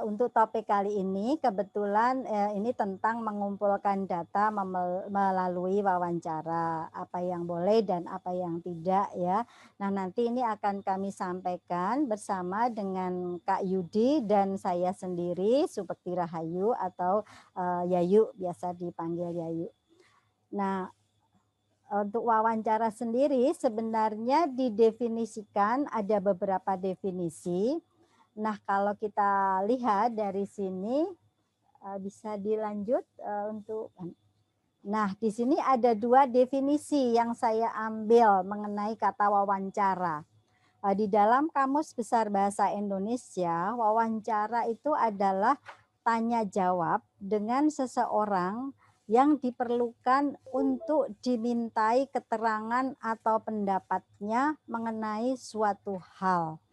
untuk topik kali ini kebetulan ini tentang mengumpulkan data melalui wawancara, apa yang boleh dan apa yang tidak ya. Nah, nanti ini akan kami sampaikan bersama dengan Kak Yudi dan saya sendiri, Supekti Rahayu atau Yayu, biasa dipanggil Yayu. Nah, untuk wawancara sendiri sebenarnya didefinisikan ada beberapa definisi. Nah, kalau kita lihat dari sini, bisa dilanjut, untuk nah, di sini ada 2 definisi yang saya ambil mengenai kata wawancara. Di dalam Kamus Besar Bahasa Indonesia, wawancara itu adalah tanya jawab dengan seseorang yang diperlukan untuk dimintai keterangan atau pendapatnya mengenai suatu hal.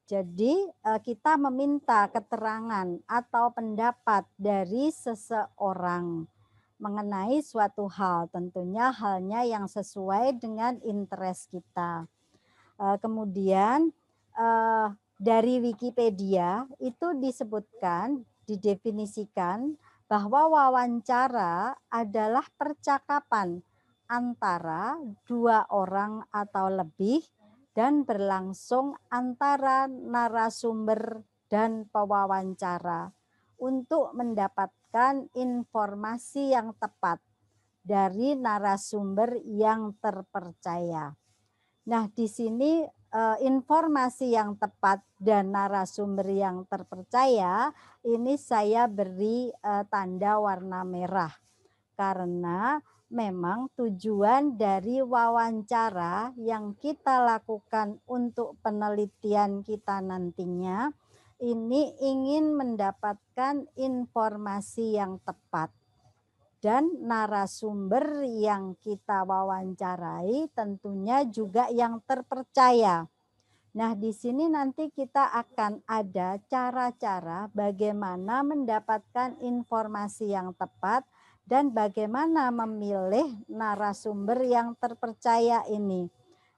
Jadi, kita meminta keterangan atau pendapat dari seseorang mengenai suatu hal, tentunya halnya yang sesuai dengan interest kita. Kemudian, dari Wikipedia itu disebutkan, didefinisikan bahwa wawancara adalah percakapan antara 2 orang atau lebih dan berlangsung antara narasumber dan pewawancara untuk mendapatkan informasi yang tepat dari narasumber yang terpercaya. Nah, di sini informasi yang tepat dan narasumber yang terpercaya ini saya beri tanda warna merah karena memang tujuan dari wawancara yang kita lakukan untuk penelitian kita nantinya ini ingin mendapatkan informasi yang tepat dan narasumber yang kita wawancarai tentunya juga yang terpercaya. Nah, di sini nanti kita akan ada cara-cara bagaimana mendapatkan informasi yang tepat dan bagaimana memilih narasumber yang terpercaya ini.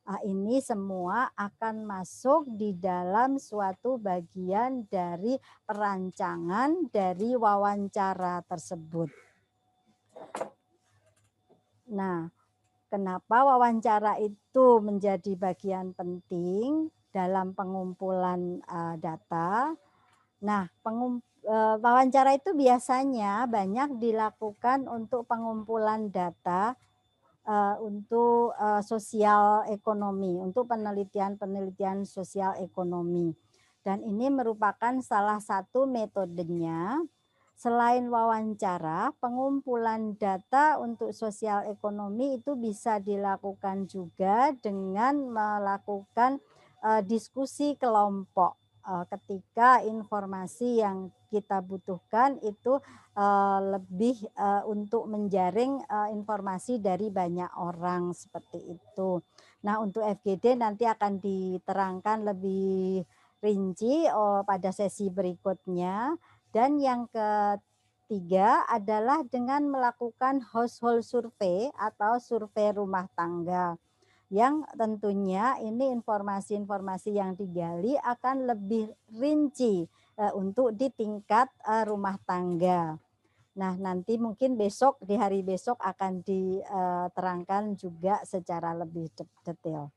Ini semua akan masuk di dalam suatu bagian dari perancangan dari wawancara tersebut. Nah, kenapa wawancara itu menjadi bagian penting dalam pengumpulan data? Nah, wawancara itu biasanya banyak dilakukan untuk pengumpulan data untuk sosial ekonomi, untuk penelitian-penelitian sosial ekonomi. Dan ini merupakan salah satu metodenya. Selain wawancara, pengumpulan data untuk sosial ekonomi itu bisa dilakukan juga dengan melakukan diskusi kelompok. Ketika informasi yang kita butuhkan itu lebih untuk menjaring informasi dari banyak orang seperti itu. Nah, untuk FGD nanti akan diterangkan lebih rinci pada sesi berikutnya. Dan yang ketiga adalah dengan melakukan household survey atau survei rumah tangga. Yang tentunya ini informasi-informasi yang digali akan lebih rinci untuk di tingkat rumah tangga. Nah, nanti mungkin besok, di hari besok akan diterangkan juga secara lebih detail.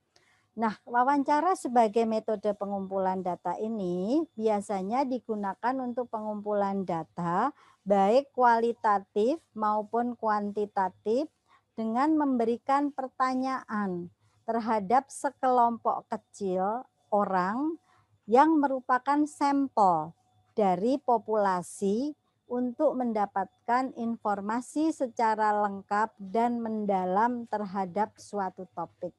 Nah, wawancara sebagai metode pengumpulan data ini biasanya digunakan untuk pengumpulan data baik kualitatif maupun kuantitatif dengan memberikan pertanyaan terhadap sekelompok kecil orang yang merupakan sampel dari populasi untuk mendapatkan informasi secara lengkap dan mendalam terhadap suatu topik.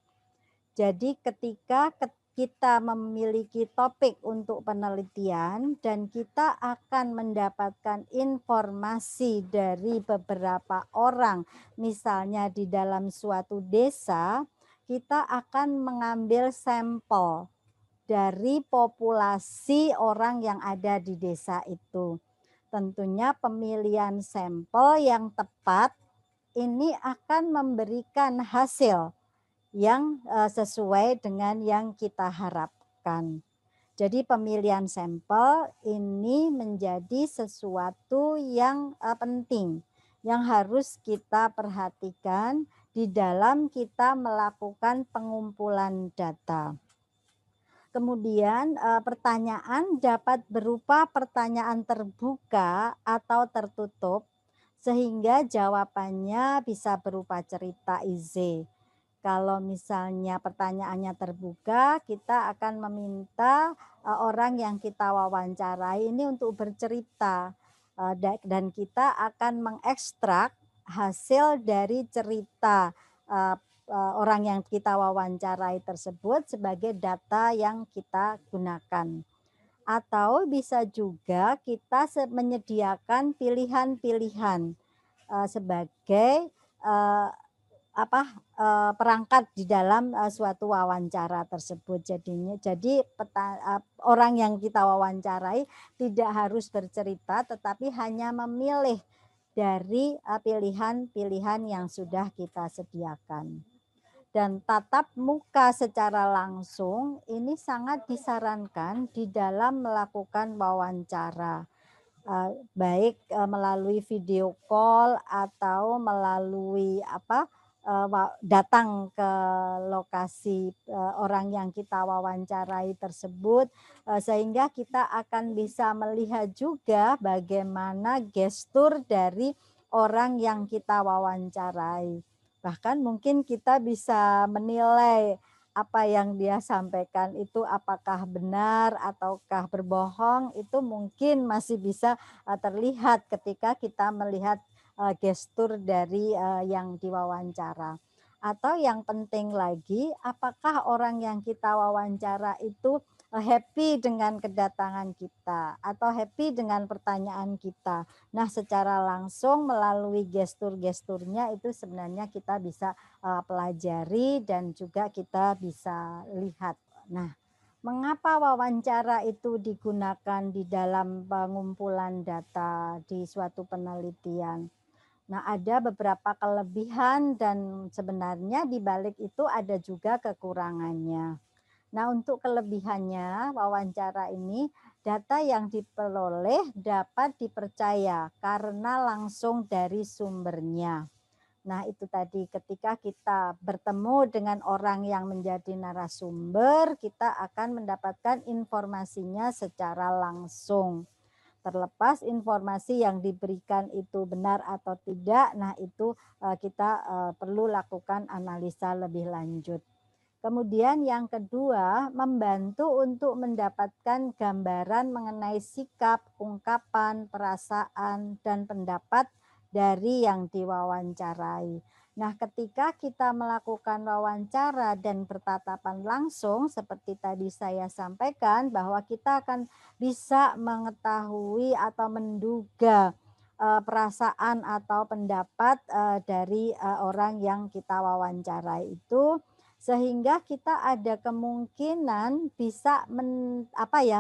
Jadi ketika kita memiliki topik untuk penelitian dan kita akan mendapatkan informasi dari beberapa orang, misalnya di dalam suatu desa, kita akan mengambil sampel dari populasi orang yang ada di desa itu. Tentunya pemilihan sampel yang tepat ini akan memberikan hasil yang sesuai dengan yang kita harapkan. Jadi pemilihan sampel ini menjadi sesuatu yang penting, yang harus kita perhatikan di dalam kita melakukan pengumpulan data. Kemudian pertanyaan dapat berupa pertanyaan terbuka atau tertutup, sehingga jawabannya bisa berupa cerita ise. Kalau misalnya pertanyaannya terbuka, kita akan meminta orang yang kita wawancarai ini untuk bercerita, dan kita akan mengekstrak hasil dari cerita eee orang yang kita wawancarai tersebut sebagai data yang kita gunakan. Atau bisa juga kita menyediakan pilihan-pilihan, sebagai, eee, perangkat di dalam, suatu wawancara tersebut. Orang yang kita wawancarai tidak harus bercerita, tetapi hanya memilih dari, pilihan-pilihan yang sudah kita sediakan. Dan tatap muka secara langsung ini sangat disarankan di dalam melakukan wawancara, baik, melalui video call atau melalui datang ke lokasi, orang yang kita wawancarai tersebut, sehingga kita akan bisa melihat juga bagaimana gestur dari orang yang kita wawancarai. Bahkan mungkin kita bisa menilai apa yang dia sampaikan itu apakah benar ataukah berbohong, itu mungkin masih bisa, terlihat ketika kita melihat, gestur dari, yang diwawancara. Atau yang penting lagi, apakah orang yang kita wawancara itu, happy dengan kedatangan kita atau happy dengan pertanyaan kita. Nah, secara langsung melalui gestur-gesturnya itu sebenarnya kita bisa, pelajari dan juga kita bisa lihat. Nah, mengapa wawancara itu digunakan di dalam pengumpulan data di suatu penelitian? Nah, ada beberapa kelebihan dan sebenarnya di balik itu ada juga kekurangannya. Nah, untuk kelebihannya wawancara ini, data yang diperoleh dapat dipercaya karena langsung dari sumbernya. Nah, itu tadi ketika kita bertemu dengan orang yang menjadi narasumber, kita akan mendapatkan informasinya secara langsung. Terlepas informasi yang diberikan itu benar atau tidak, nah itu kita perlu lakukan analisa lebih lanjut. Kemudian yang kedua, membantu untuk mendapatkan gambaran mengenai sikap, ungkapan, perasaan, dan pendapat dari yang diwawancarai. Nah, ketika kita melakukan wawancara dan bertatapan langsung, seperti tadi saya sampaikan, bahwa kita akan bisa mengetahui atau menduga perasaan atau pendapat dari orang yang kita wawancarai itu, sehingga kita ada kemungkinan bisa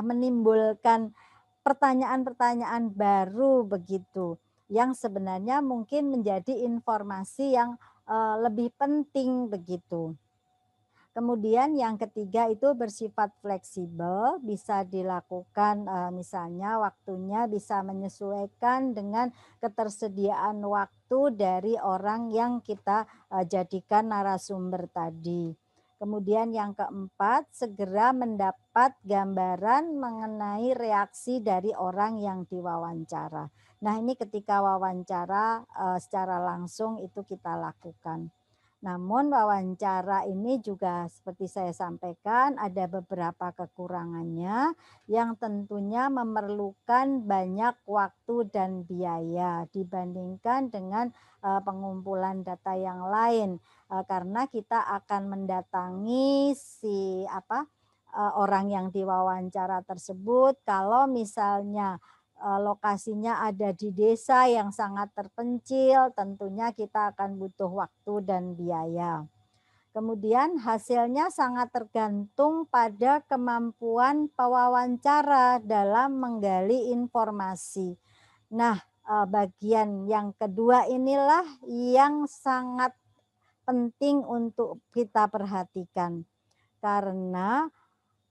menimbulkan pertanyaan-pertanyaan baru begitu, yang sebenarnya mungkin menjadi informasi yang, lebih penting begitu. Kemudian yang ketiga itu bersifat fleksibel, bisa dilakukan, misalnya waktunya bisa menyesuaikan dengan ketersediaan waktu dari orang yang kita, jadikan narasumber tadi. Kemudian yang keempat, segera mendapat gambaran mengenai reaksi dari orang yang diwawancara. Nah, ini ketika wawancara, secara langsung itu kita lakukan. Namun wawancara ini juga seperti saya sampaikan ada beberapa kekurangannya yang tentunya memerlukan banyak waktu dan biaya dibandingkan dengan, pengumpulan data yang lain, karena kita akan mendatangi orang yang diwawancara tersebut kalau misalnya lokasinya ada di desa yang sangat terpencil, tentunya kita akan butuh waktu dan biaya. Kemudian hasilnya sangat tergantung pada kemampuan pewawancara dalam menggali informasi. Nah, bagian yang kedua inilah yang sangat penting untuk kita perhatikan. Karena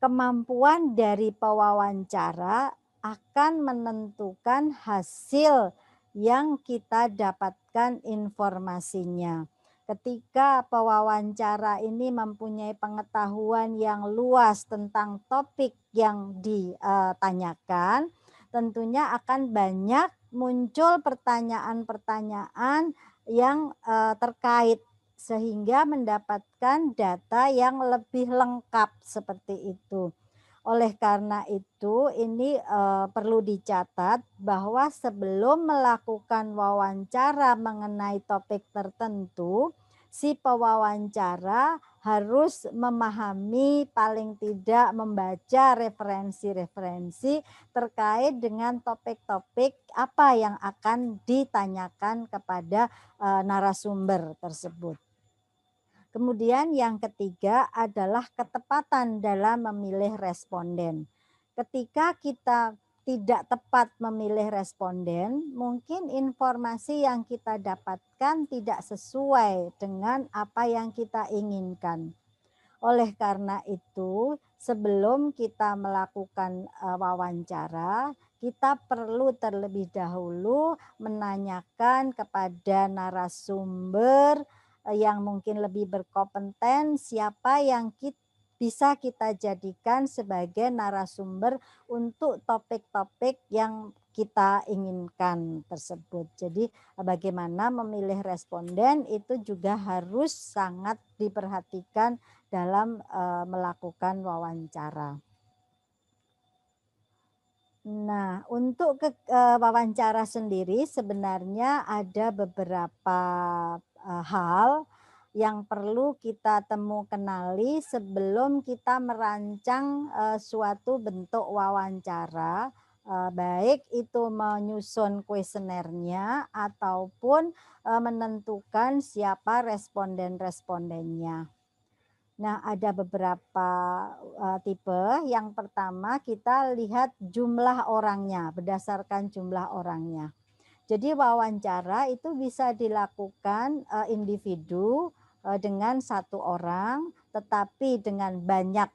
kemampuan dari pewawancara akan menentukan hasil yang kita dapatkan informasinya. Ketika pewawancara ini mempunyai pengetahuan yang luas tentang topik yang ditanyakan, tentunya akan banyak muncul pertanyaan-pertanyaan yang terkait sehingga mendapatkan data yang lebih lengkap seperti itu. Oleh karena itu ini perlu dicatat bahwa sebelum melakukan wawancara mengenai topik tertentu, si pewawancara harus memahami, paling tidak membaca referensi-referensi terkait dengan topik-topik apa yang akan ditanyakan kepada narasumber tersebut. Kemudian yang ketiga adalah ketepatan dalam memilih responden. Ketika kita tidak tepat memilih responden, mungkin informasi yang kita dapatkan tidak sesuai dengan apa yang kita inginkan. Oleh karena itu, sebelum kita melakukan wawancara, kita perlu terlebih dahulu menanyakan kepada narasumber yang mungkin lebih berkompeten siapa yang bisa kita jadikan sebagai narasumber untuk topik-topik yang kita inginkan tersebut. Jadi bagaimana memilih responden itu juga harus sangat diperhatikan dalam melakukan wawancara. Nah, untuk wawancara sendiri sebenarnya ada beberapa hal yang perlu kita kenali sebelum kita merancang suatu bentuk wawancara, baik itu menyusun kuesionernya ataupun menentukan siapa responden-respondennya. Nah, ada beberapa tipe. Yang pertama kita lihat jumlah orangnya, berdasarkan jumlah orangnya. Jadi wawancara itu bisa dilakukan individu dengan satu orang, tetapi dengan banyak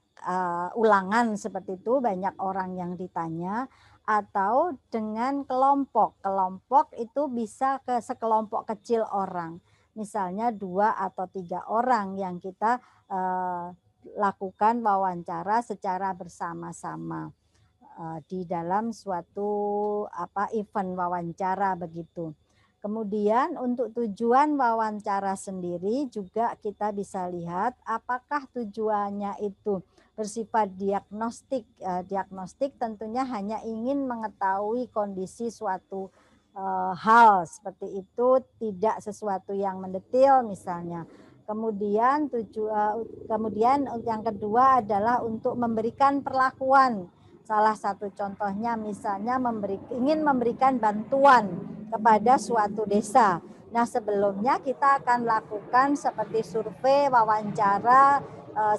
ulangan seperti itu, banyak orang yang ditanya, atau dengan kelompok. Kelompok itu bisa ke sekelompok kecil orang. Misalnya 2 atau 3 orang yang kita lakukan wawancara secara bersama-sama di dalam suatu event wawancara begitu. Kemudian untuk tujuan wawancara sendiri juga kita bisa lihat apakah tujuannya itu bersifat diagnostik. Diagnostik tentunya hanya ingin mengetahui kondisi suatu hal seperti itu, tidak sesuatu yang mendetil misalnya. Kemudian yang kedua adalah untuk memberikan perlakuan. Salah satu contohnya misalnya ingin memberikan bantuan kepada suatu desa. Nah, sebelumnya kita akan lakukan seperti survei, wawancara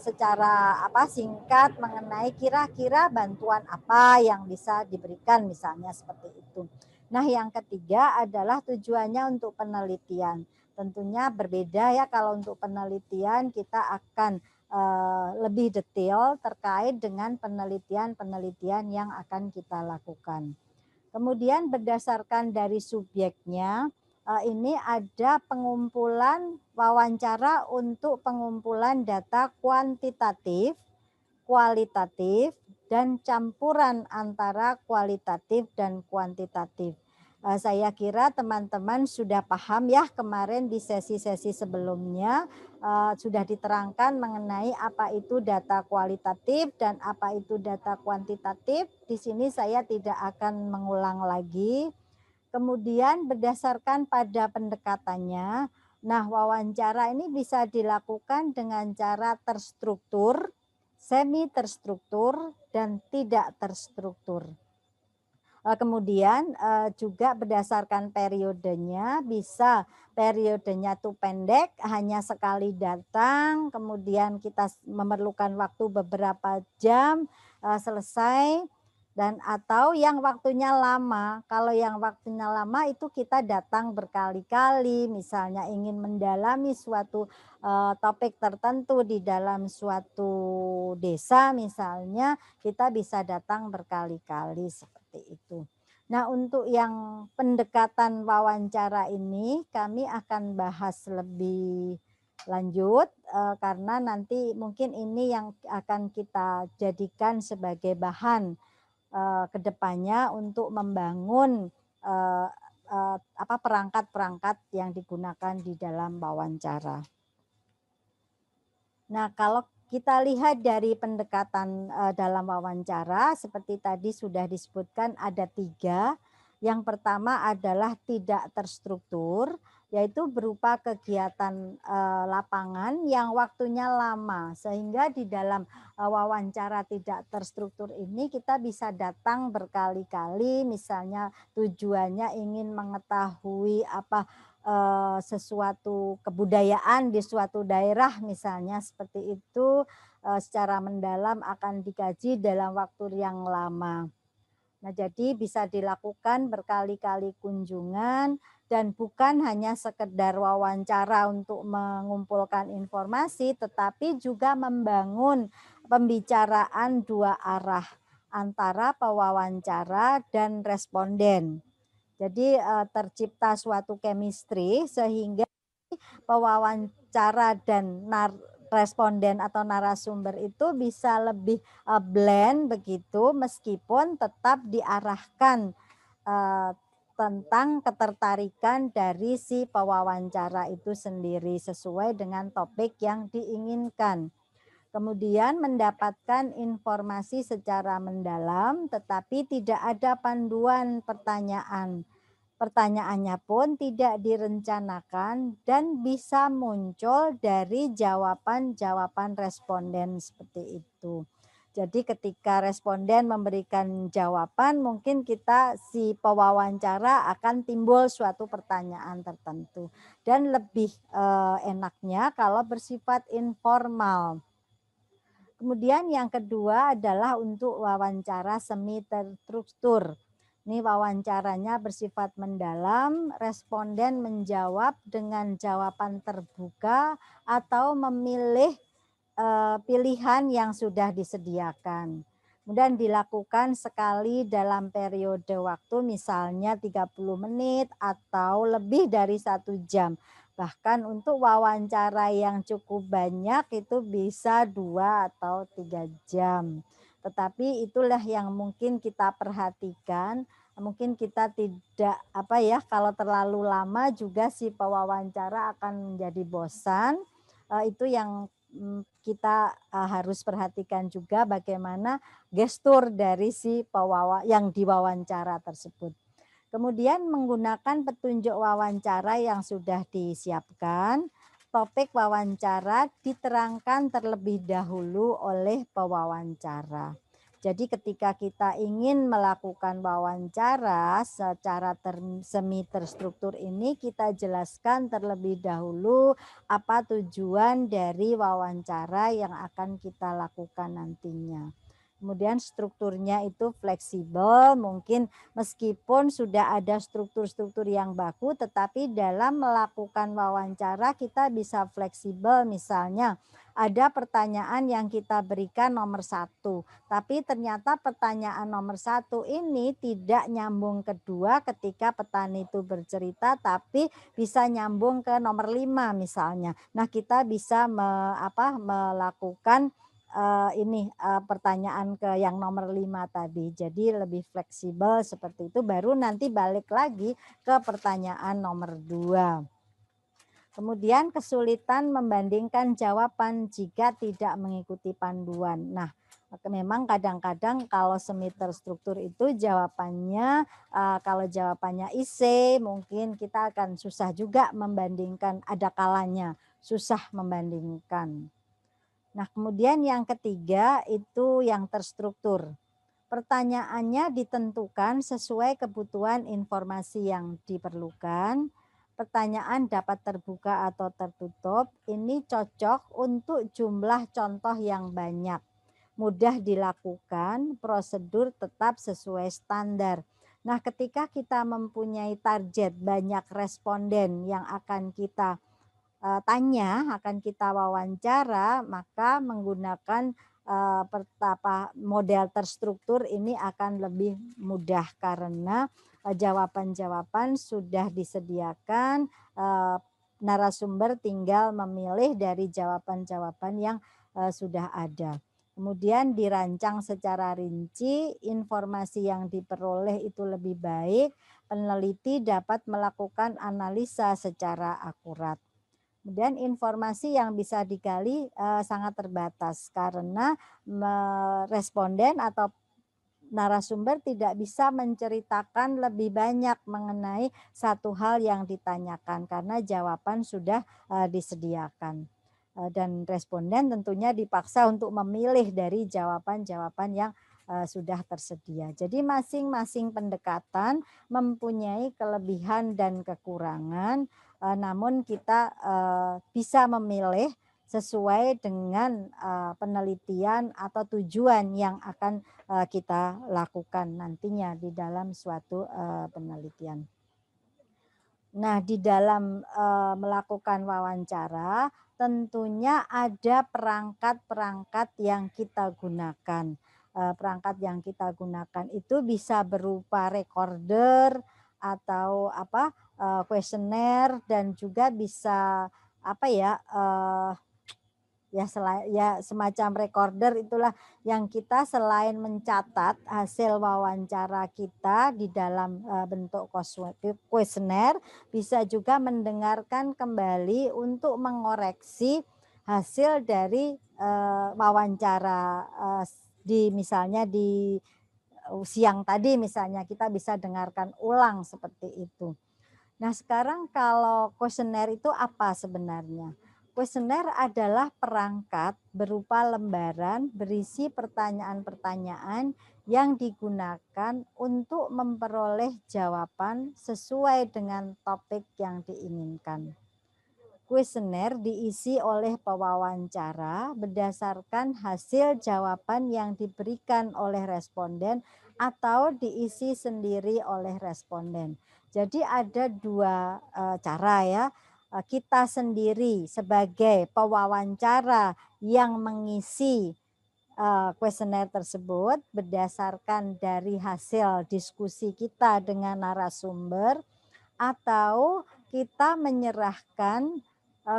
secara singkat mengenai kira-kira bantuan apa yang bisa diberikan misalnya seperti itu. Nah, yang ketiga adalah tujuannya untuk penelitian. Tentunya berbeda ya, kalau untuk penelitian kita akan lebih detail terkait dengan penelitian-penelitian yang akan kita lakukan. Kemudian berdasarkan dari subjeknya, ini ada pengumpulan wawancara untuk pengumpulan data kuantitatif, kualitatif, dan campuran antara kualitatif dan kuantitatif. Saya kira teman-teman sudah paham ya, kemarin di sesi-sesi sebelumnya sudah diterangkan mengenai apa itu data kualitatif dan apa itu data kuantitatif. Di sini saya tidak akan mengulang lagi. Kemudian berdasarkan pada pendekatannya, nah wawancara ini bisa dilakukan dengan cara terstruktur, semi terstruktur, dan tidak terstruktur. Kemudian juga berdasarkan periodenya, bisa periodenya itu pendek, hanya sekali datang, kemudian kita memerlukan waktu beberapa jam selesai. Dan atau yang waktunya lama, kalau yang waktunya lama itu kita datang berkali-kali, misalnya ingin mendalami suatu topik tertentu di dalam suatu desa misalnya, kita bisa datang berkali-kali seperti itu. Nah, untuk yang pendekatan wawancara ini kami akan bahas lebih lanjut karena nanti mungkin ini yang akan kita jadikan sebagai bahan kedepannya untuk membangun perangkat-perangkat yang digunakan di dalam wawancara. Nah, kalau kita lihat dari pendekatan dalam wawancara, seperti tadi sudah disebutkan ada 3. Yang pertama adalah tidak terstruktur, yaitu berupa kegiatan lapangan yang waktunya lama, sehingga di dalam wawancara tidak terstruktur ini kita bisa datang berkali-kali, misalnya tujuannya ingin mengetahui sesuatu kebudayaan di suatu daerah misalnya seperti itu, secara mendalam akan dikaji dalam waktu yang lama. Nah, jadi bisa dilakukan berkali-kali kunjungan dan bukan hanya sekedar wawancara untuk mengumpulkan informasi, tetapi juga membangun pembicaraan 2 arah antara pewawancara dan responden. Jadi tercipta suatu chemistry sehingga pewawancara dan responden atau narasumber itu bisa lebih blend begitu, meskipun tetap diarahkan tentang ketertarikan dari si pewawancara itu sendiri sesuai dengan topik yang diinginkan. Kemudian mendapatkan informasi secara mendalam tetapi tidak ada panduan pertanyaan. Pertanyaannya pun tidak direncanakan dan bisa muncul dari jawaban-jawaban responden seperti itu. Jadi ketika responden memberikan jawaban, mungkin si pewawancara akan timbul suatu pertanyaan tertentu. Dan lebih enaknya kalau bersifat informal. Kemudian yang kedua adalah untuk wawancara semi terstruktur. Ini wawancaranya bersifat mendalam, responden menjawab dengan jawaban terbuka atau memilih pilihan yang sudah disediakan. Kemudian dilakukan sekali dalam periode waktu misalnya 30 menit atau lebih dari 1 jam. Bahkan untuk wawancara yang cukup banyak itu bisa 2 atau 3 jam. Tetapi itulah yang mungkin kita perhatikan. Mungkin kita tidak kalau terlalu lama juga si pewawancara akan menjadi bosan. Itu yang kita harus perhatikan juga bagaimana gestur dari si yang diwawancara tersebut. Kemudian menggunakan petunjuk wawancara yang sudah disiapkan, topik wawancara diterangkan terlebih dahulu oleh pewawancara. Jadi ketika kita ingin melakukan wawancara secara semi terstruktur ini, kita jelaskan terlebih dahulu apa tujuan dari wawancara yang akan kita lakukan nantinya. Kemudian strukturnya itu fleksibel, mungkin meskipun sudah ada struktur-struktur yang baku, tetapi dalam melakukan wawancara kita bisa fleksibel. Misalnya ada pertanyaan yang kita berikan nomor 1, tapi ternyata pertanyaan nomor 1 ini tidak nyambung kedua ketika petani itu bercerita, tapi bisa nyambung ke nomor 5 misalnya. Nah, kita bisa melakukan pertanyaan ke yang nomor 5 tadi. Jadi lebih fleksibel seperti itu, baru nanti balik lagi ke pertanyaan nomor 2. Kemudian kesulitan membandingkan jawaban jika tidak mengikuti panduan. Nah, memang kadang-kadang kalau semi terstruktur itu jawabannya, kalau jawabannya IC mungkin kita akan susah juga membandingkan, ada kalanya susah membandingkan. Nah, kemudian yang ketiga itu yang terstruktur. Pertanyaannya ditentukan sesuai kebutuhan informasi yang diperlukan. Pertanyaan dapat terbuka atau tertutup. Ini cocok untuk jumlah contoh yang banyak. mudah dilakukan, prosedur tetap sesuai standar. Nah, ketika kita mempunyai target banyak responden yang akan kita tanya, akan kita wawancara, maka menggunakan model terstruktur ini akan lebih mudah karena jawaban-jawaban sudah disediakan, narasumber tinggal memilih dari jawaban-jawaban yang sudah ada. Kemudian dirancang secara rinci, informasi yang diperoleh itu lebih baik, peneliti dapat melakukan analisa secara akurat. Kemudian informasi yang bisa digali sangat terbatas karena responden atau narasumber tidak bisa menceritakan lebih banyak mengenai satu hal yang ditanyakan karena jawaban sudah disediakan. Dan responden tentunya dipaksa untuk memilih dari jawaban-jawaban yang sudah tersedia. Jadi masing-masing pendekatan mempunyai kelebihan dan kekurangan, namun kita bisa memilih sesuai dengan penelitian atau tujuan yang akan kita lakukan nantinya di dalam suatu penelitian. Nah, di dalam melakukan wawancara tentunya ada perangkat-perangkat yang kita gunakan. Perangkat yang kita gunakan itu bisa berupa recorder atau kuesioner dan juga bisa ya semacam recorder itulah yang kita selain mencatat hasil wawancara kita di dalam bentuk kuesioner, bisa juga mendengarkan kembali untuk mengoreksi hasil dari wawancara misalnya di siang tadi, misalnya kita bisa dengarkan ulang seperti itu. Nah, sekarang kalau kuesioner itu apa sebenarnya? Kuesioner adalah perangkat berupa lembaran berisi pertanyaan-pertanyaan yang digunakan untuk memperoleh jawaban sesuai dengan topik yang diinginkan. Kuesioner diisi oleh pewawancara berdasarkan hasil jawaban yang diberikan oleh responden atau diisi sendiri oleh responden. Jadi ada dua cara ya. Kita sendiri sebagai pewawancara yang mengisi kuesioner tersebut berdasarkan dari hasil diskusi kita dengan narasumber, atau kita menyerahkan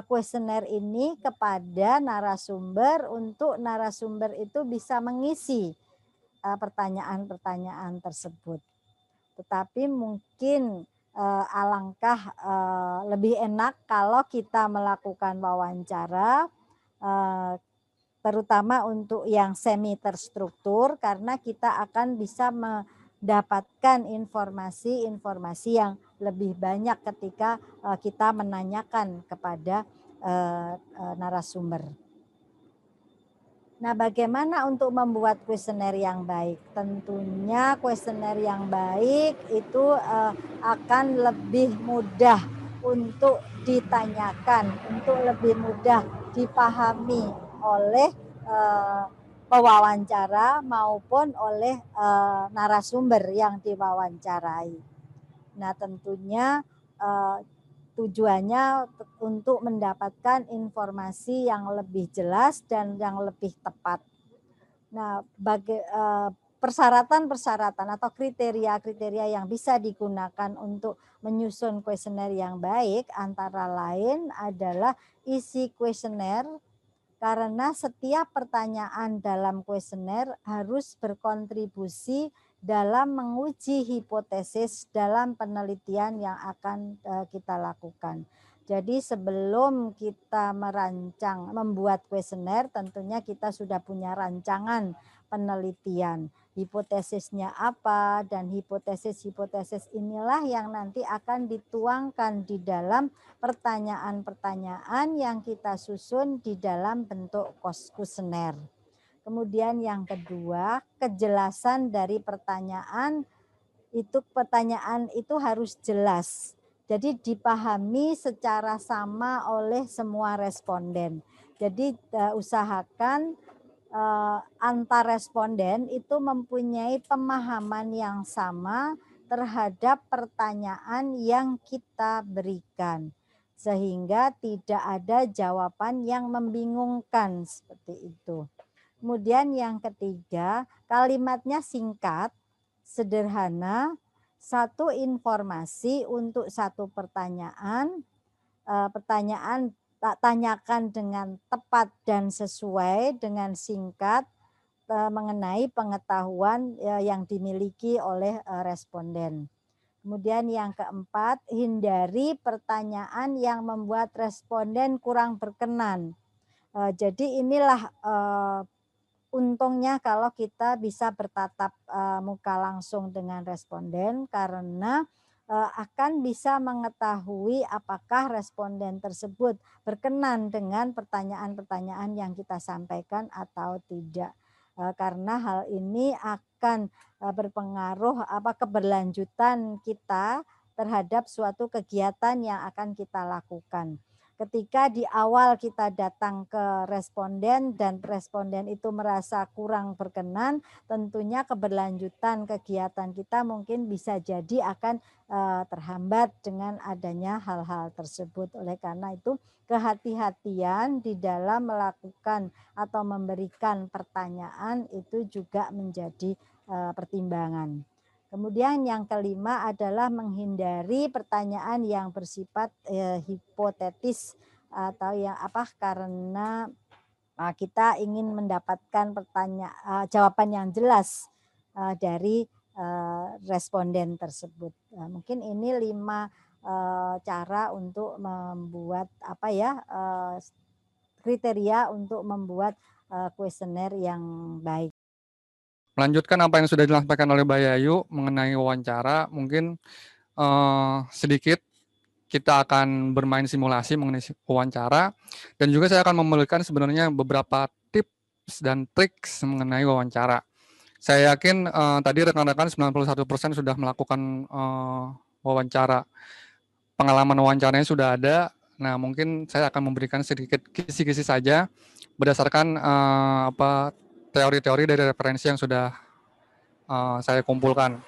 kuesioner ini kepada narasumber untuk narasumber itu bisa mengisi pertanyaan-pertanyaan tersebut. Tetapi mungkin alangkah lebih enak kalau kita melakukan wawancara, terutama untuk yang semi terstruktur, karena kita akan bisa mendapatkan informasi-informasi yang lebih banyak ketika kita menanyakan kepada narasumber. Nah, bagaimana untuk membuat kuesioner yang baik? Tentunya kuesioner yang baik itu akan lebih mudah untuk ditanyakan, untuk lebih mudah dipahami oleh pewawancara maupun oleh narasumber yang diwawancarai. Nah, tentunya tujuannya untuk mendapatkan informasi yang lebih jelas dan yang lebih tepat. Nah, persyaratan-persyaratan atau kriteria-kriteria yang bisa digunakan untuk menyusun kuesioner yang baik antara lain adalah isi kuesioner, karena setiap pertanyaan dalam kuesioner harus berkontribusi dalam menguji hipotesis dalam penelitian yang akan kita lakukan. Jadi sebelum kita membuat kuesioner, tentunya kita sudah punya rancangan penelitian. Hipotesisnya apa, dan hipotesis-hipotesis inilah yang nanti akan dituangkan di dalam pertanyaan-pertanyaan yang kita susun di dalam bentuk kuesioner. Kemudian yang kedua, kejelasan dari pertanyaan itu harus jelas. Jadi dipahami secara sama oleh semua responden. Jadi usahakan antar responden itu mempunyai pemahaman yang sama terhadap pertanyaan yang kita berikan, sehingga tidak ada jawaban yang membingungkan seperti itu. Kemudian yang ketiga, kalimatnya singkat, sederhana, satu informasi untuk satu pertanyaan, pertanyaan tanyakan dengan tepat dan sesuai dengan singkat mengenai pengetahuan yang dimiliki oleh responden. Kemudian yang keempat, hindari pertanyaan yang membuat responden kurang berkenan. Jadi inilah untungnya kalau kita bisa bertatap muka langsung dengan responden, karena akan bisa mengetahui apakah responden tersebut berkenan dengan pertanyaan-pertanyaan yang kita sampaikan atau tidak. Karena hal ini akan berpengaruh keberlanjutan kita terhadap suatu kegiatan yang akan kita lakukan. Ketika di awal kita datang ke responden dan responden itu merasa kurang berkenan, tentunya keberlanjutan kegiatan kita mungkin bisa jadi akan terhambat dengan adanya hal-hal tersebut. Oleh karena itu, kehati-hatian di dalam melakukan atau memberikan pertanyaan itu juga menjadi pertimbangan. Kemudian yang kelima adalah menghindari pertanyaan yang bersifat hipotetis atau yang karena kita ingin mendapatkan jawaban yang jelas dari responden tersebut. Mungkin ini 5 cara untuk membuat kriteria untuk membuat kuesioner yang baik. Melanjutkan apa yang sudah disampaikan oleh Mbak Yayu mengenai wawancara, mungkin sedikit kita akan bermain simulasi mengenai wawancara, dan juga saya akan memberikan sebenarnya beberapa tips dan trik mengenai wawancara. Saya yakin tadi rekan-rekan 91% sudah melakukan wawancara. Pengalaman wawancaranya sudah ada. Nah, mungkin saya akan memberikan sedikit kisi-kisi saja berdasarkan teori-teori dari referensi yang sudah saya kumpulkan.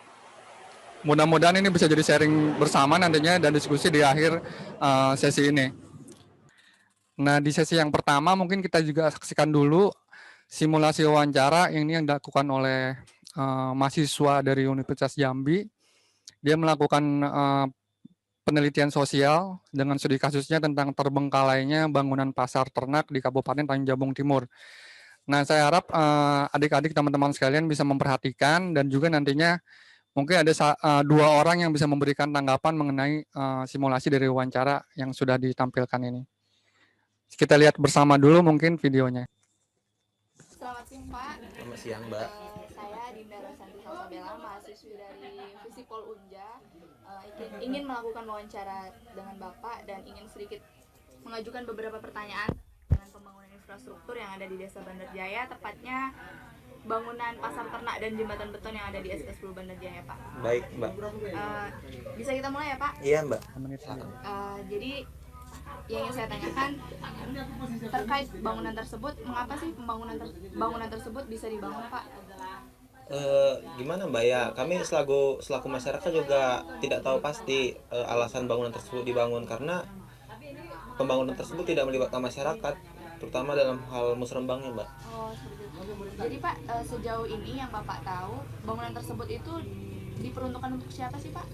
Mudah-mudahan ini bisa jadi sharing bersama nantinya dan diskusi di akhir sesi ini. Nah, di sesi yang pertama mungkin kita juga saksikan dulu simulasi wawancara ini yang dilakukan oleh mahasiswa dari Universitas Jambi. Dia melakukan penelitian sosial dengan studi kasusnya tentang terbengkalainya bangunan pasar ternak di Kabupaten Tanjung Jabung Timur. Nah, saya harap adik-adik teman-teman sekalian bisa memperhatikan dan juga nantinya mungkin ada 2 orang yang bisa memberikan tanggapan mengenai simulasi dari wawancara yang sudah ditampilkan ini. Kita lihat bersama dulu mungkin videonya. Selamat siang Pak. Selamat siang Mbak. Saya Dinda Rosanti Salsabella, mahasiswi dari Visipol Unja. Ingin melakukan wawancara dengan Bapak dan ingin sedikit mengajukan beberapa pertanyaan dengan pembangunan infrastruktur yang ada di Desa Bandar Jaya, tepatnya bangunan pasar ternak dan jembatan beton yang ada di SK10 Bandar Jaya, Pak. Baik Mbak. Bisa kita mulai ya Pak? Iya Mbak. Jadi yang ingin saya tanyakan terkait bangunan tersebut, mengapa sih bangunan tersebut bisa dibangun, Pak? Gimana Mbak ya? Kami selaku masyarakat juga tidak tahu pasti alasan bangunan tersebut dibangun, karena pembangunan tersebut tidak melibatkan masyarakat, terutama dalam hal musrembangnya Mbak. Oh, seperti itu. Jadi Pak, sejauh ini yang Bapak tahu, bangunan tersebut itu diperuntukkan untuk siapa sih Pak?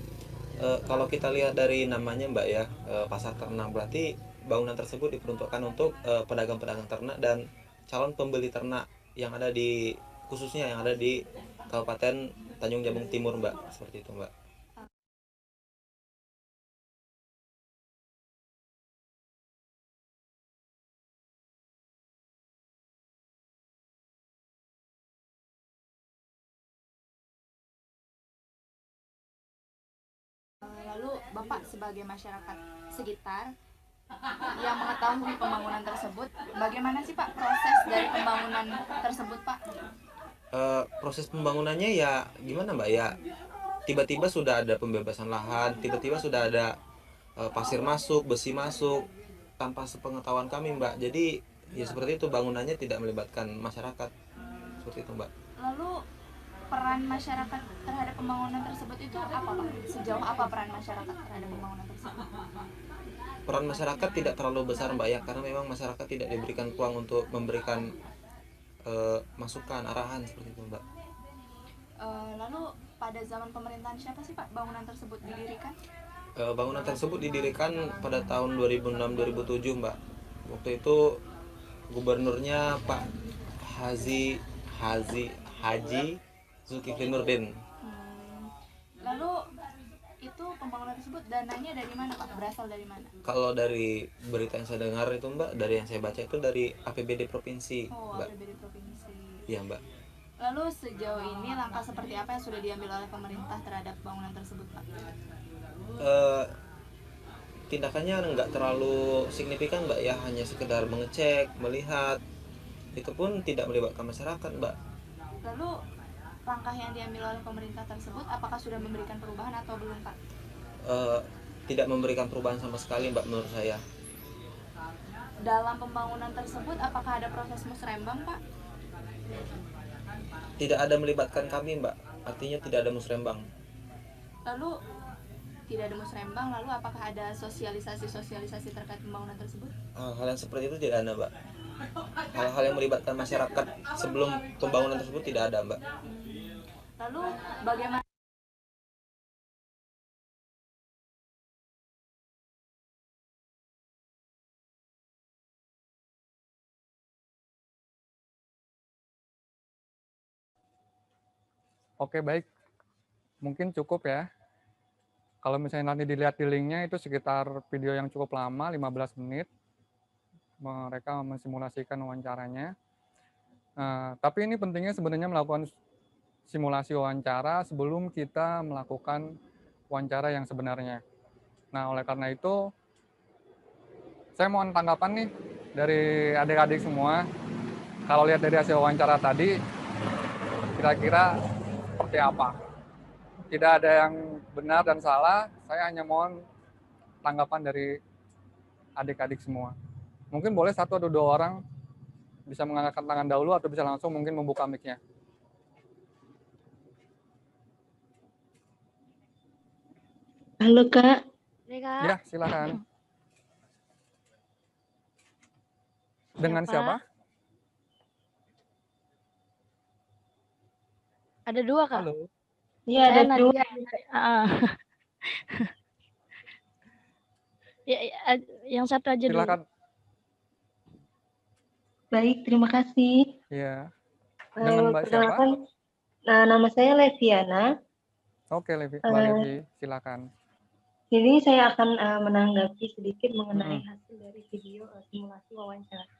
Kalau kita lihat dari namanya Mbak ya, pasar ternak, berarti bangunan tersebut diperuntukkan untuk pedagang-pedagang ternak dan calon pembeli ternak yang ada khususnya yang ada di Kabupaten Tanjung Jabung Timur Mbak, seperti itu Mbak. Lalu Bapak sebagai masyarakat sekitar yang mengetahui pembangunan tersebut, bagaimana sih Pak proses dari pembangunan tersebut Pak? Proses pembangunannya ya gimana Mbak ya, tiba-tiba sudah ada pembebasan lahan, tiba-tiba sudah ada pasir masuk, besi masuk tanpa sepengetahuan kami Mbak. Jadi Ya seperti itu, bangunannya tidak melibatkan masyarakat. Seperti itu, Mbak. Lalu peran masyarakat terhadap pembangunan tersebut itu apa Pak? Sejauh apa peran masyarakat terhadap pembangunan tersebut? Peran masyarakat tidak terlalu besar, Mbak ya, karena memang masyarakat tidak diberikan ruang untuk memberikan masukan, arahan seperti itu, Mbak. Lalu pada zaman pemerintahan siapa sih Pak bangunan tersebut didirikan? Bangunan tersebut didirikan pada tahun 2006-2007, Mbak. Waktu itu gubernurnya Pak Haji Zulkifli Nurdin. Lalu itu pembangunan tersebut dananya dari mana Pak? Berasal dari mana? Kalau dari berita yang saya dengar itu, Mbak, dari yang saya baca itu dari APBD provinsi, Mbak. APBD provinsi. Iya, Mbak. Lalu sejauh ini langkah seperti apa yang sudah diambil oleh pemerintah terhadap bangunan tersebut Pak? Tindakannya nggak terlalu signifikan, Mbak ya, hanya sekedar mengecek, melihat, itu pun tidak melibatkan masyarakat, Mbak. Lalu langkah yang diambil oleh pemerintah tersebut apakah sudah memberikan perubahan atau belum Pak? Tidak memberikan perubahan sama sekali, Mbak, menurut saya. Dalam pembangunan tersebut apakah ada proses musrembang Pak? Tidak ada melibatkan kami, Mbak, artinya tidak ada musrembang. Lalu tidak ada musrembang, lalu apakah ada sosialisasi terkait pembangunan tersebut? Hal yang seperti itu tidak ada, Mbak. Hal-hal yang melibatkan masyarakat sebelum pembangunan tersebut tidak ada, Mbak. Lalu bagaimana Oke, baik. Mungkin cukup ya. Kalau misalnya nanti dilihat di linknya itu sekitar video yang cukup lama, 15 menit. Mereka mensimulasikan wawancaranya. Tapi ini pentingnya sebenarnya melakukan simulasi wawancara sebelum kita melakukan wawancara yang sebenarnya. Nah, oleh karena itu, saya mohon tanggapan nih dari adik-adik semua. Kalau lihat dari hasil wawancara tadi, kira-kira seperti apa? Tidak ada yang benar dan salah, saya hanya mohon tanggapan dari adik-adik semua. Mungkin boleh satu atau dua orang bisa mengangkat tangan dahulu atau bisa langsung mungkin membuka mic-nya. Halo Kak. Ya, silakan. Dengan siapa? Ada dua Kak. Halo. Iya, ada dua. Ya, yang satu aja silakan. dulu. Baik, terima kasih. Iya. Dengan Mbak siapa? Nah, nama saya Leviana. Oke, Mbak Levi, silakan. Jadi saya akan menanggapi sedikit mengenai hasil dari video simulasi wawancara.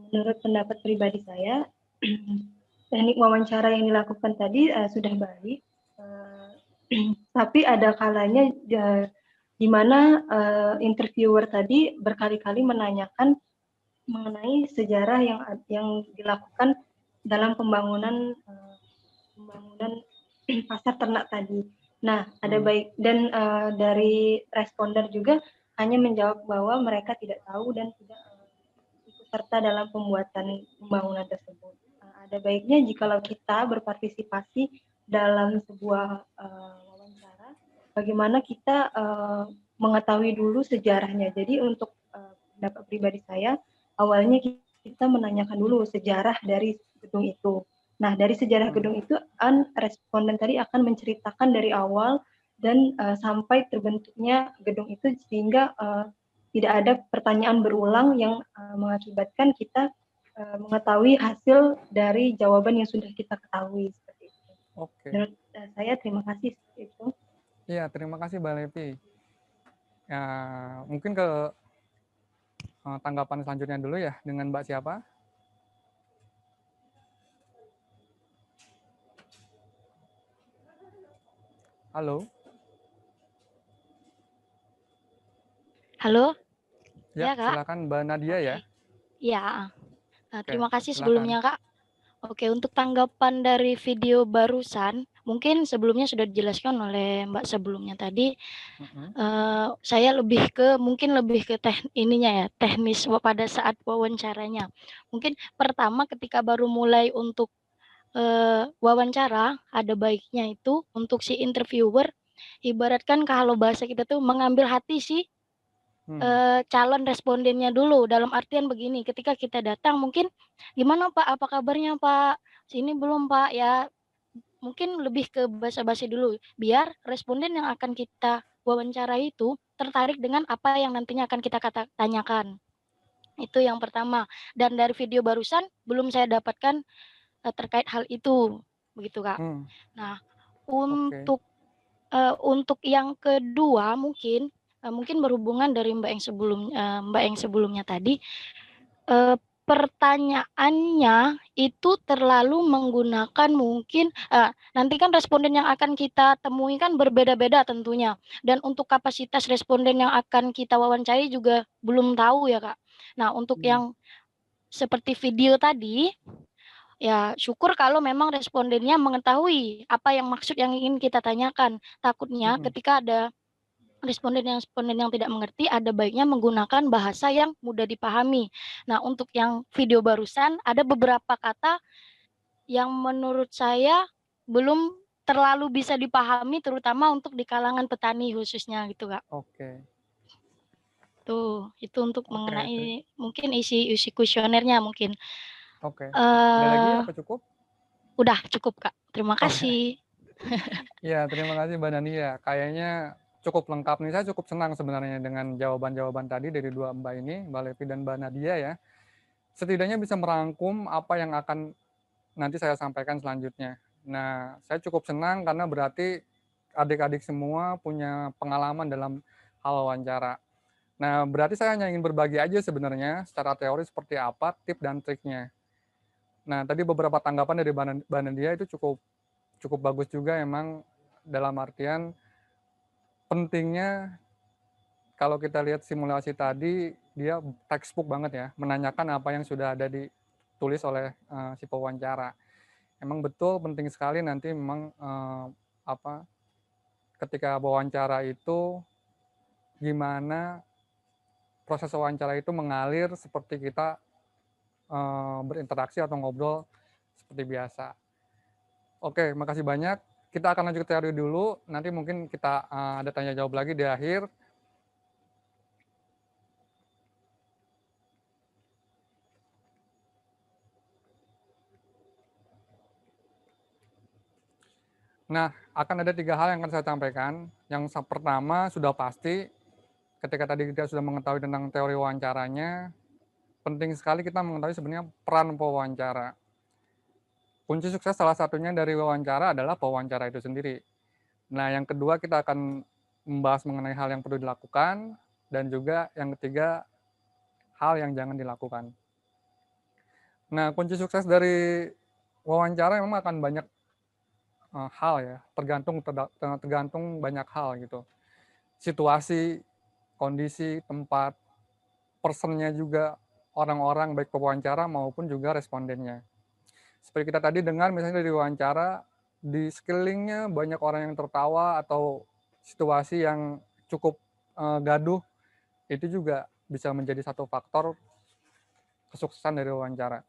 Menurut pendapat pribadi saya, teknik wawancara yang dilakukan tadi sudah baik, tapi ada kalanya di mana interviewer tadi berkali-kali menanyakan mengenai sejarah yang dilakukan dalam pembangunan pasar ternak tadi. Nah, ada baik dan dari responden juga hanya menjawab bahwa mereka tidak tahu dan tidak ikut serta dalam pembuatan pembangunan tersebut. Ada baiknya jikalau kita berpartisipasi dalam sebuah wawancara, bagaimana kita mengetahui dulu sejarahnya. Jadi untuk pendapat pribadi saya, awalnya kita menanyakan dulu sejarah dari gedung itu. Nah, dari sejarah gedung itu, responden tadi akan menceritakan dari awal dan sampai terbentuknya gedung itu sehingga tidak ada pertanyaan berulang yang mengakibatkan kita mengetahui hasil dari jawaban yang sudah kita ketahui seperti itu. Oke. Menurut saya terima kasih seperti itu. Iya, terima kasih Mbak Levi. Ya, mungkin ke tanggapan selanjutnya dulu ya dengan Mbak siapa? Halo. Halo. Ya, Kak. Silakan Mbak Nadia ya. Ya. Terima kasih sebelumnya Kak. Oke, untuk tanggapan dari video barusan mungkin sebelumnya sudah dijelaskan oleh Mbak sebelumnya tadi. Mhm. Saya mungkin lebih ke teknis pada saat wawancaranya. Mungkin pertama ketika baru mulai untuk wawancara, ada baiknya itu untuk si interviewer, ibaratkan kalau bahasa kita tuh mengambil hati si calon respondennya dulu. Dalam artian begini, ketika kita datang mungkin, "Gimana Pak, apa kabarnya Pak? Sini belum Pak?" Ya mungkin lebih ke basa-basi dulu, biar responden yang akan kita wawancarai itu tertarik dengan apa yang nantinya akan kita tanyakan. Itu yang pertama. Dan dari video barusan belum saya dapatkan terkait hal itu, begitu Kak. Nah, Oke. untuk yang kedua mungkin berhubungan dari Mbak yang sebelumnya tadi, pertanyaannya itu terlalu menggunakan mungkin nanti kan responden yang akan kita temui kan berbeda-beda tentunya, dan untuk kapasitas responden yang akan kita wawancari juga belum tahu ya Kak. Nah untuk yang seperti video tadi, ya syukur kalau memang respondennya mengetahui apa yang maksud yang ingin kita tanyakan. Takutnya ketika ada responden yang tidak mengerti, ada baiknya menggunakan bahasa yang mudah dipahami. Nah, untuk yang video barusan ada beberapa kata yang menurut saya belum terlalu bisa dipahami, terutama untuk di kalangan petani khususnya gitu, Kak. Oke. Tuh, itu untuk Oke, mengenai mungkin isi kuesionernya mungkin. Oke. Ada lagi apa cukup? Udah cukup, Kak. Terima Oke. kasih. Iya, terima kasih Mbak Nania. Kayaknya cukup lengkap nih. Saya cukup senang sebenarnya dengan jawaban-jawaban tadi dari dua Mbak ini, Mbak Levi dan Mbak Nadia ya. Setidaknya bisa merangkum apa yang akan nanti saya sampaikan selanjutnya. Nah, saya cukup senang karena berarti adik-adik semua punya pengalaman dalam hal wawancara. Nah, berarti saya hanya ingin berbagi aja sebenarnya secara teori seperti apa tip dan triknya. Nah, tadi beberapa tanggapan dari Mbak Nadia itu cukup bagus juga emang, dalam artian pentingnya kalau kita lihat simulasi tadi, dia textbook banget ya, menanyakan apa yang sudah ada ditulis oleh si pewawancara. Emang betul penting sekali nanti memang ketika wawancara itu gimana proses wawancara itu mengalir seperti kita berinteraksi atau ngobrol seperti biasa. Oke, makasih banyak. Kita akan lanjut ke teori dulu. Nanti mungkin kita ada tanya jawab lagi di akhir. Nah, akan ada 3 hal yang akan saya sampaikan. Yang pertama sudah pasti, ketika tadi kita sudah mengetahui tentang teori wawancaranya, penting sekali kita mengetahui sebenarnya peran pewawancara. Kunci sukses salah satunya dari wawancara adalah pewawancara itu sendiri. Nah, yang kedua kita akan membahas mengenai hal yang perlu dilakukan, dan juga yang ketiga, hal yang jangan dilakukan. Nah, kunci sukses dari wawancara memang akan banyak hal ya, tergantung banyak hal gitu. Situasi, kondisi, tempat, personnya juga, orang-orang baik pewawancara maupun juga respondennya. Seperti kita tadi dengar misalnya dari wawancara, di sekelilingnya banyak orang yang tertawa atau situasi yang cukup gaduh, itu juga bisa menjadi satu faktor kesuksesan dari wawancara.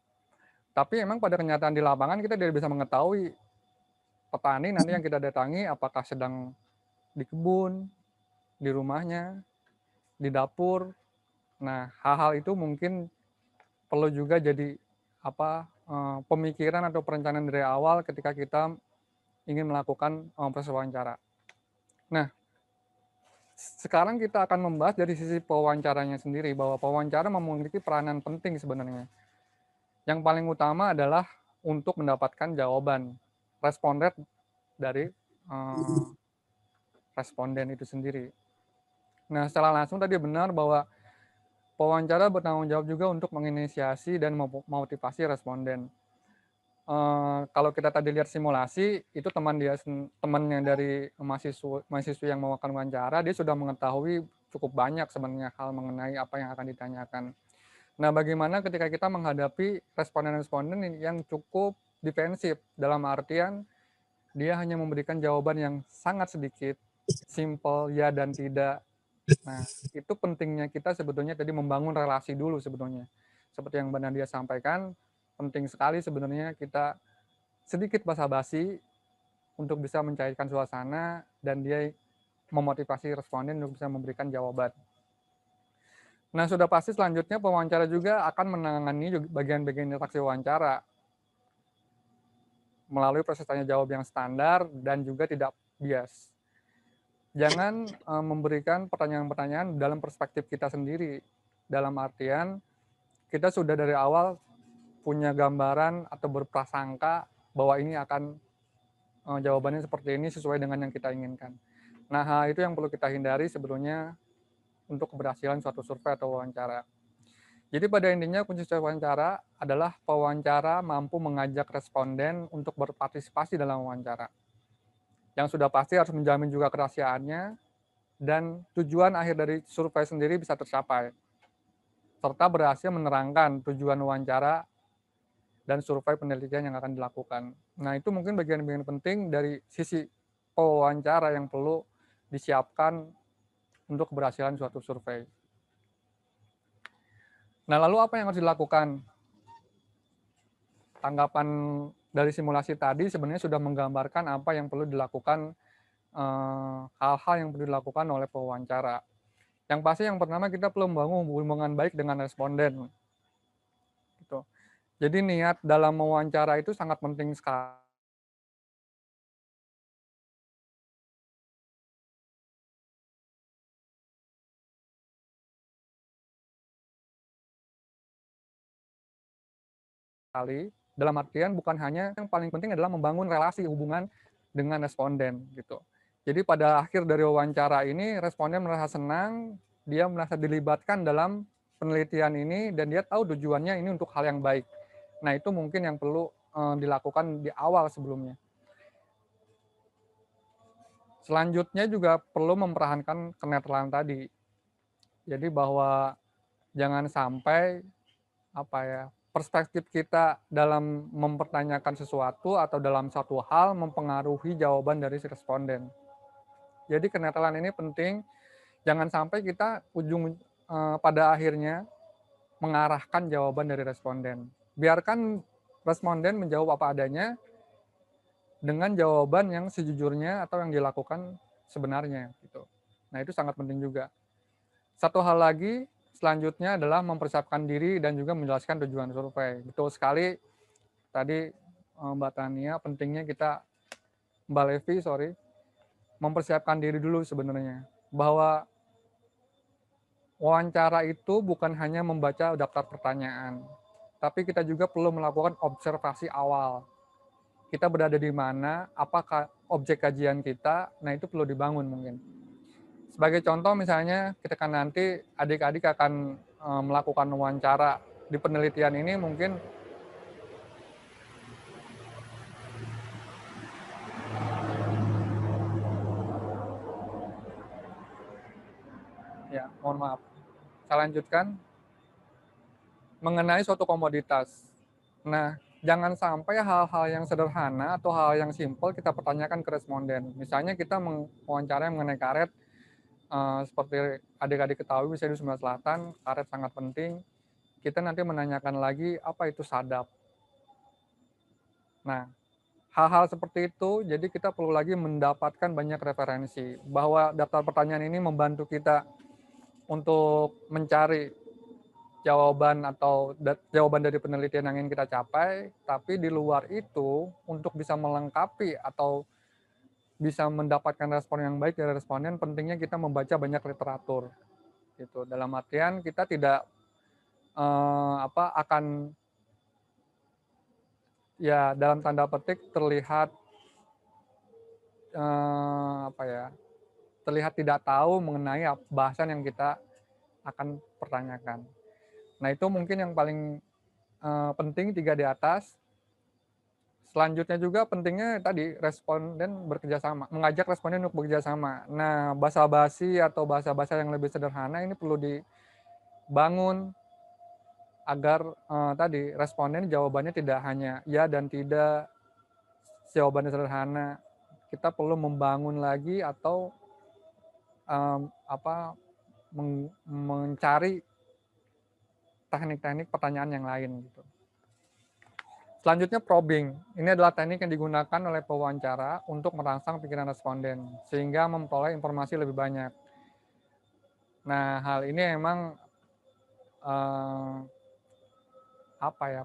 Tapi emang pada kenyataan di lapangan kita tidak bisa mengetahui petani nanti yang kita datangi apakah sedang di kebun, di rumahnya, di dapur. Nah, hal-hal itu mungkin perlu juga jadi pemikiran atau perencanaan dari awal ketika kita ingin melakukan proses wawancara. Nah, sekarang kita akan membahas dari sisi pewawancaranya sendiri, bahwa pewawancara memiliki peranan penting sebenarnya. Yang paling utama adalah untuk mendapatkan jawaban, respon rate dari responden itu sendiri. Nah, secara langsung tadi benar bahwa pewawancara bertanggung jawab juga untuk menginisiasi dan memotivasi responden. Kalau kita tadi lihat simulasi, itu temannya dari mahasiswa yang melakukan wawancara, dia sudah mengetahui cukup banyak sebenarnya hal mengenai apa yang akan ditanyakan. Nah, bagaimana ketika kita menghadapi responden-responden yang cukup defensif, dalam artian dia hanya memberikan jawaban yang sangat sedikit, simple, ya dan tidak. Nah, itu pentingnya kita sebetulnya tadi membangun relasi dulu sebetulnya. Seperti yang Mbak Nadia sampaikan, penting sekali sebenarnya kita sedikit basa-basi untuk bisa mencairkan suasana dan dia memotivasi responden untuk bisa memberikan jawaban. Nah, sudah pasti selanjutnya pewawancara juga akan menangani bagian-bagian interaksi wawancara melalui proses tanya jawab yang standar dan juga tidak bias. Jangan memberikan pertanyaan-pertanyaan dalam perspektif kita sendiri. Dalam artian, kita sudah dari awal punya gambaran atau berprasangka bahwa ini akan jawabannya seperti ini sesuai dengan yang kita inginkan. Nah, hal itu yang perlu kita hindari sebetulnya untuk keberhasilan suatu survei atau wawancara. Jadi pada intinya kunci sukses wawancara adalah pewawancara mampu mengajak responden untuk berpartisipasi dalam wawancara. Yang sudah pasti harus menjamin juga kerahasiaannya dan tujuan akhir dari survei sendiri bisa tercapai, serta berhasil menerangkan tujuan wawancara dan survei penelitian yang akan dilakukan. Nah, itu mungkin bagian-bagian penting dari sisi pewawancara yang perlu disiapkan untuk keberhasilan suatu survei. Nah, lalu apa yang harus dilakukan? Tanggapan dari simulasi tadi sebenarnya sudah menggambarkan apa yang perlu dilakukan, hal-hal yang perlu dilakukan oleh pewawancara. Yang pasti yang pertama kita perlu membangun hubungan baik dengan responden. Gitu. Jadi niat dalam mewawancara itu sangat penting sekali. Dalam artian bukan hanya, yang paling penting adalah membangun relasi hubungan dengan responden gitu. Jadi pada akhir dari wawancara ini responden merasa senang, dia merasa dilibatkan dalam penelitian ini dan dia tahu tujuannya ini untuk hal yang baik. Nah, itu mungkin yang perlu dilakukan di awal sebelumnya. Selanjutnya juga perlu mempertahankan kenetralan tadi. Jadi bahwa jangan sampai perspektif kita dalam mempertanyakan sesuatu atau dalam satu hal mempengaruhi jawaban dari si responden. Jadi kenetralan ini penting, jangan sampai kita pada akhirnya mengarahkan jawaban dari responden. Biarkan responden menjawab apa adanya dengan jawaban yang sejujurnya atau yang dilakukan sebenarnya gitu. Nah, itu sangat penting juga. Satu hal lagi selanjutnya adalah mempersiapkan diri dan juga menjelaskan tujuan survei. Betul sekali tadi Mbak Tania, pentingnya Mbak Levi, mempersiapkan diri dulu sebenarnya. Bahwa wawancara itu bukan hanya membaca daftar pertanyaan, tapi kita juga perlu melakukan observasi awal. Kita berada di mana, apakah objek kajian kita, nah itu perlu dibangun mungkin. Sebagai contoh misalnya ketika nanti adik-adik akan melakukan wawancara di penelitian ini mungkin ya, mohon maaf. Saya lanjutkan mengenai suatu komoditas. Nah, jangan sampai hal-hal yang sederhana atau hal yang simpel kita pertanyakan ke responden. Misalnya kita mewawancara mengenai karet, seperti adik-adik ketahui misalnya di Sumatera Selatan, karet sangat penting. Kita nanti menanyakan lagi apa itu sadap. Nah, hal-hal seperti itu, jadi kita perlu lagi mendapatkan banyak referensi. Bahwa daftar pertanyaan ini membantu kita untuk mencari jawaban atau jawaban dari penelitian yang ingin kita capai, tapi di luar itu, untuk bisa melengkapi atau bisa mendapatkan respon yang baik dari responden, pentingnya kita membaca banyak literatur. Gitu. Dalam artian kita tidak akan ya dalam tanda petik terlihat terlihat tidak tahu mengenai bahasan yang kita akan pertanyakan. Nah, itu mungkin yang paling penting 3 di atas. Selanjutnya juga pentingnya tadi responden bekerja sama, mengajak responden untuk bekerja sama. Nah, basa-basi atau bahasa-bahasa yang lebih sederhana ini perlu dibangun agar tadi responden jawabannya tidak hanya ya dan tidak jawabannya sederhana, kita perlu membangun lagi atau mencari teknik-teknik pertanyaan yang lain gitu. Selanjutnya probing. Ini adalah teknik yang digunakan oleh pewawancara untuk merangsang pikiran responden sehingga memperoleh informasi lebih banyak. Nah, hal ini memang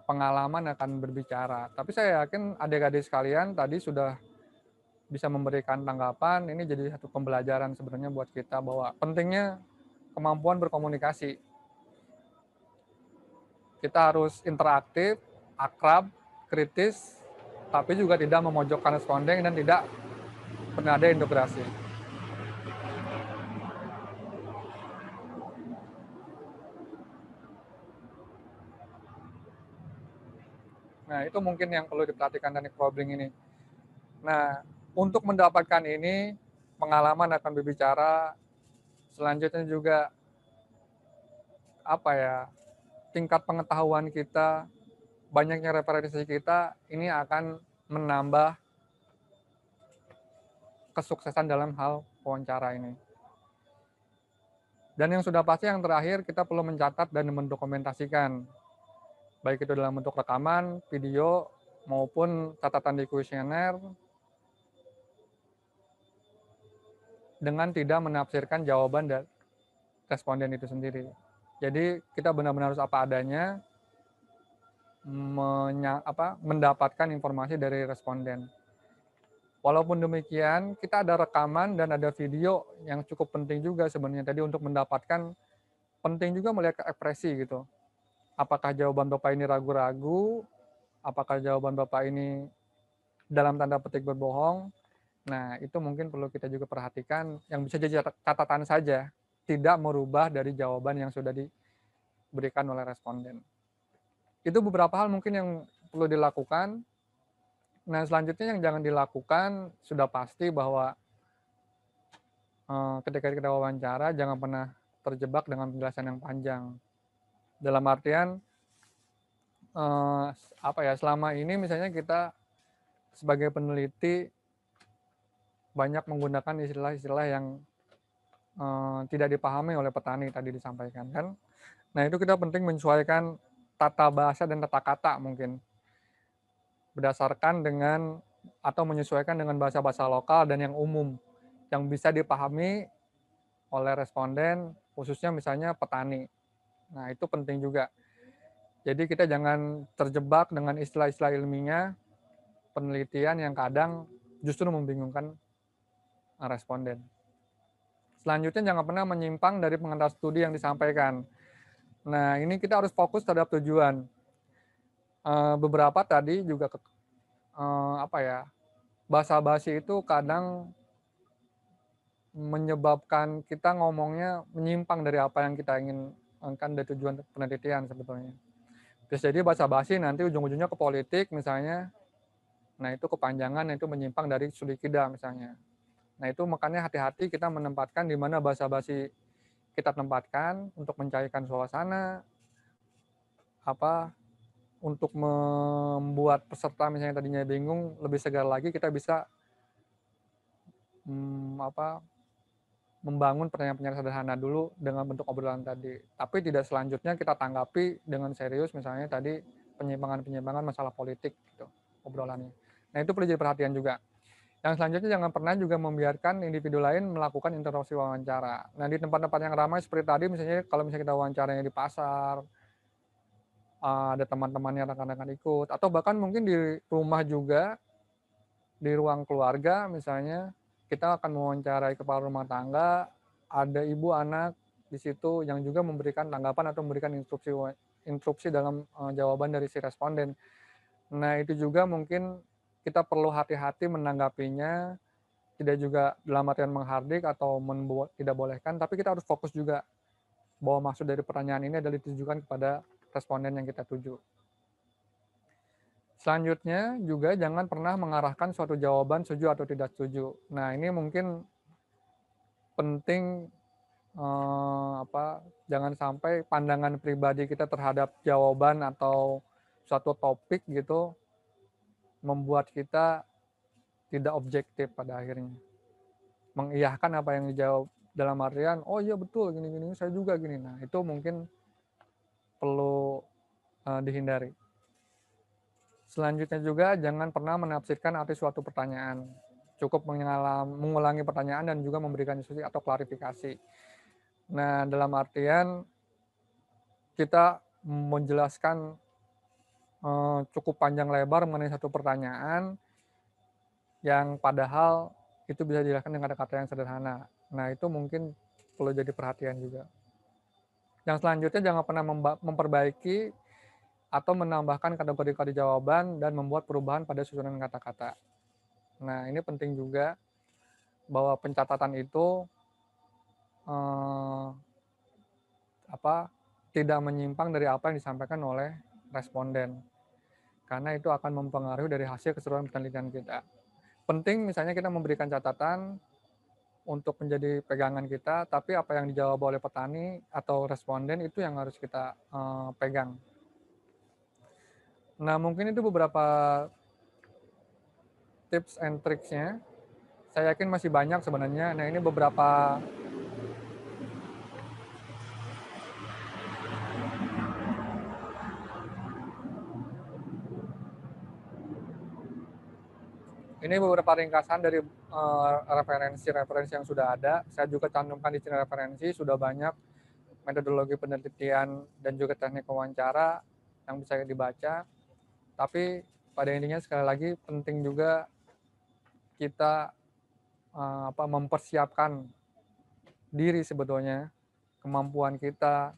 pengalaman akan berbicara. Tapi saya yakin adik-adik sekalian tadi sudah bisa memberikan tanggapan. Ini jadi satu pembelajaran sebenarnya buat kita bahwa pentingnya kemampuan berkomunikasi. Kita harus interaktif, akrab, kritis, tapi juga tidak memojokkan responden dan tidak pernah ada integrasi. Nah, itu mungkin yang perlu diperhatikan teknik probing ini. Nah, untuk mendapatkan ini, pengalaman akan berbicara, selanjutnya juga tingkat pengetahuan kita, banyaknya referensi kita, ini akan menambah kesuksesan dalam hal wawancara ini. Dan yang sudah pasti yang terakhir, kita perlu mencatat dan mendokumentasikan, baik itu dalam bentuk rekaman, video, maupun catatan di kuesioner, dengan tidak menafsirkan jawaban dari responden itu sendiri. Jadi kita benar-benar harus apa adanya, mendapatkan informasi dari responden. Walaupun demikian, kita ada rekaman dan ada video yang cukup penting juga sebenarnya tadi untuk mendapatkan, penting juga melihat ekspresi gitu. Apakah jawaban Bapak ini ragu-ragu, apakah jawaban Bapak ini dalam tanda petik berbohong. Nah, itu mungkin perlu kita juga perhatikan, yang bisa jadi catatan saja, tidak merubah dari jawaban yang sudah diberikan oleh responden. Itu beberapa hal mungkin yang perlu dilakukan. Nah, selanjutnya yang jangan dilakukan, sudah pasti bahwa ketika kita wawancara, jangan pernah terjebak dengan penjelasan yang panjang. Dalam artian, selama ini misalnya kita sebagai peneliti banyak menggunakan istilah-istilah yang tidak dipahami oleh petani tadi disampaikan kan. Nah, itu kita penting menyesuaikan tata bahasa dan tata kata mungkin berdasarkan dengan atau menyesuaikan dengan bahasa-bahasa lokal dan yang umum yang bisa dipahami oleh responden, khususnya misalnya petani. Nah, itu penting juga. Jadi kita jangan terjebak dengan istilah-istilah ilmiah penelitian yang kadang justru membingungkan responden. Selanjutnya jangan pernah menyimpang dari pengantar studi yang disampaikan. Nah, ini kita harus fokus terhadap tujuan. Beberapa tadi juga basa-basi itu kadang menyebabkan kita ngomongnya menyimpang dari apa yang kita inginkan dari tujuan penelitian sebetulnya. Bisa jadi basa-basi nanti ujung-ujungnya ke politik misalnya. Nah, itu kepanjangan, itu menyimpang dari studi kita misalnya. Nah, itu makanya hati-hati kita menempatkan di mana basa-basi kita tempatkan untuk mencairkan suasana, untuk membuat peserta misalnya tadinya bingung, lebih segar lagi kita bisa membangun pertanyaan-pertanyaan sederhana dulu dengan bentuk obrolan tadi. Tapi tidak selanjutnya kita tanggapi dengan serius misalnya tadi penyimpangan-penyimpangan masalah politik gitu obrolannya. Nah, itu perlu jadi perhatian juga. Yang selanjutnya jangan pernah juga membiarkan individu lain melakukan interupsi wawancara. Nah, di tempat-tempat yang ramai seperti tadi misalnya kalau misalnya kita wawancaranya di pasar, ada teman-temannya, rekan-rekan ikut, atau bahkan mungkin di rumah juga, di ruang keluarga misalnya, kita akan mewawancarai kepala rumah tangga, ada ibu anak di situ yang juga memberikan tanggapan atau memberikan instruksi dalam jawaban dari si responden. Nah, itu juga mungkin kita perlu hati-hati menanggapinya, tidak juga dalam artian menghardik atau tidak bolehkan, tapi kita harus fokus juga bahwa maksud dari pertanyaan ini adalah ditujukan kepada responden yang kita tuju. Selanjutnya juga jangan pernah mengarahkan suatu jawaban setuju atau tidak setuju. Nah, ini mungkin penting jangan sampai pandangan pribadi kita terhadap jawaban atau suatu topik gitu membuat kita tidak objektif pada akhirnya. Mengiyahkan apa yang dijawab dalam artian, oh iya betul gini-gini, saya juga gini. Nah itu mungkin perlu dihindari. Selanjutnya juga jangan pernah menafsirkan arti suatu pertanyaan. Cukup mengulangi pertanyaan dan juga memberikan diskusi atau klarifikasi. Nah dalam artian kita menjelaskan cukup panjang lebar mengenai satu pertanyaan yang padahal itu bisa dijelaskan dengan kata-kata yang sederhana. Nah itu mungkin perlu jadi perhatian juga. Yang selanjutnya jangan pernah memperbaiki atau menambahkan kategori jawaban dan membuat perubahan pada susunan kata-kata. Nah ini penting juga bahwa pencatatan itu tidak menyimpang dari apa yang disampaikan oleh responden, karena itu akan mempengaruhi dari hasil keseluruhan penelitian kita. Penting misalnya kita memberikan catatan untuk menjadi pegangan kita, tapi apa yang dijawab oleh petani atau responden itu yang harus kita pegang. Nah mungkin itu beberapa tips and tricksnya. Saya yakin masih banyak sebenarnya. Nah ini beberapa ringkasan dari referensi yang sudah ada. Saya juga cantumkan di sini referensi, sudah banyak metodologi penelitian dan juga teknik wawancara yang bisa dibaca. Tapi pada intinya sekali lagi penting juga kita mempersiapkan diri sebetulnya, kemampuan kita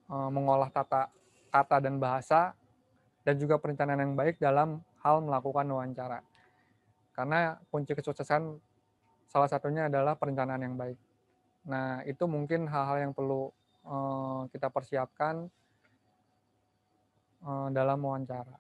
mengolah kata dan bahasa, dan juga perencanaan yang baik dalam hal melakukan wawancara. Karena kunci kesuksesan salah satunya adalah perencanaan yang baik. Nah, itu mungkin hal-hal yang perlu kita persiapkan dalam wawancara.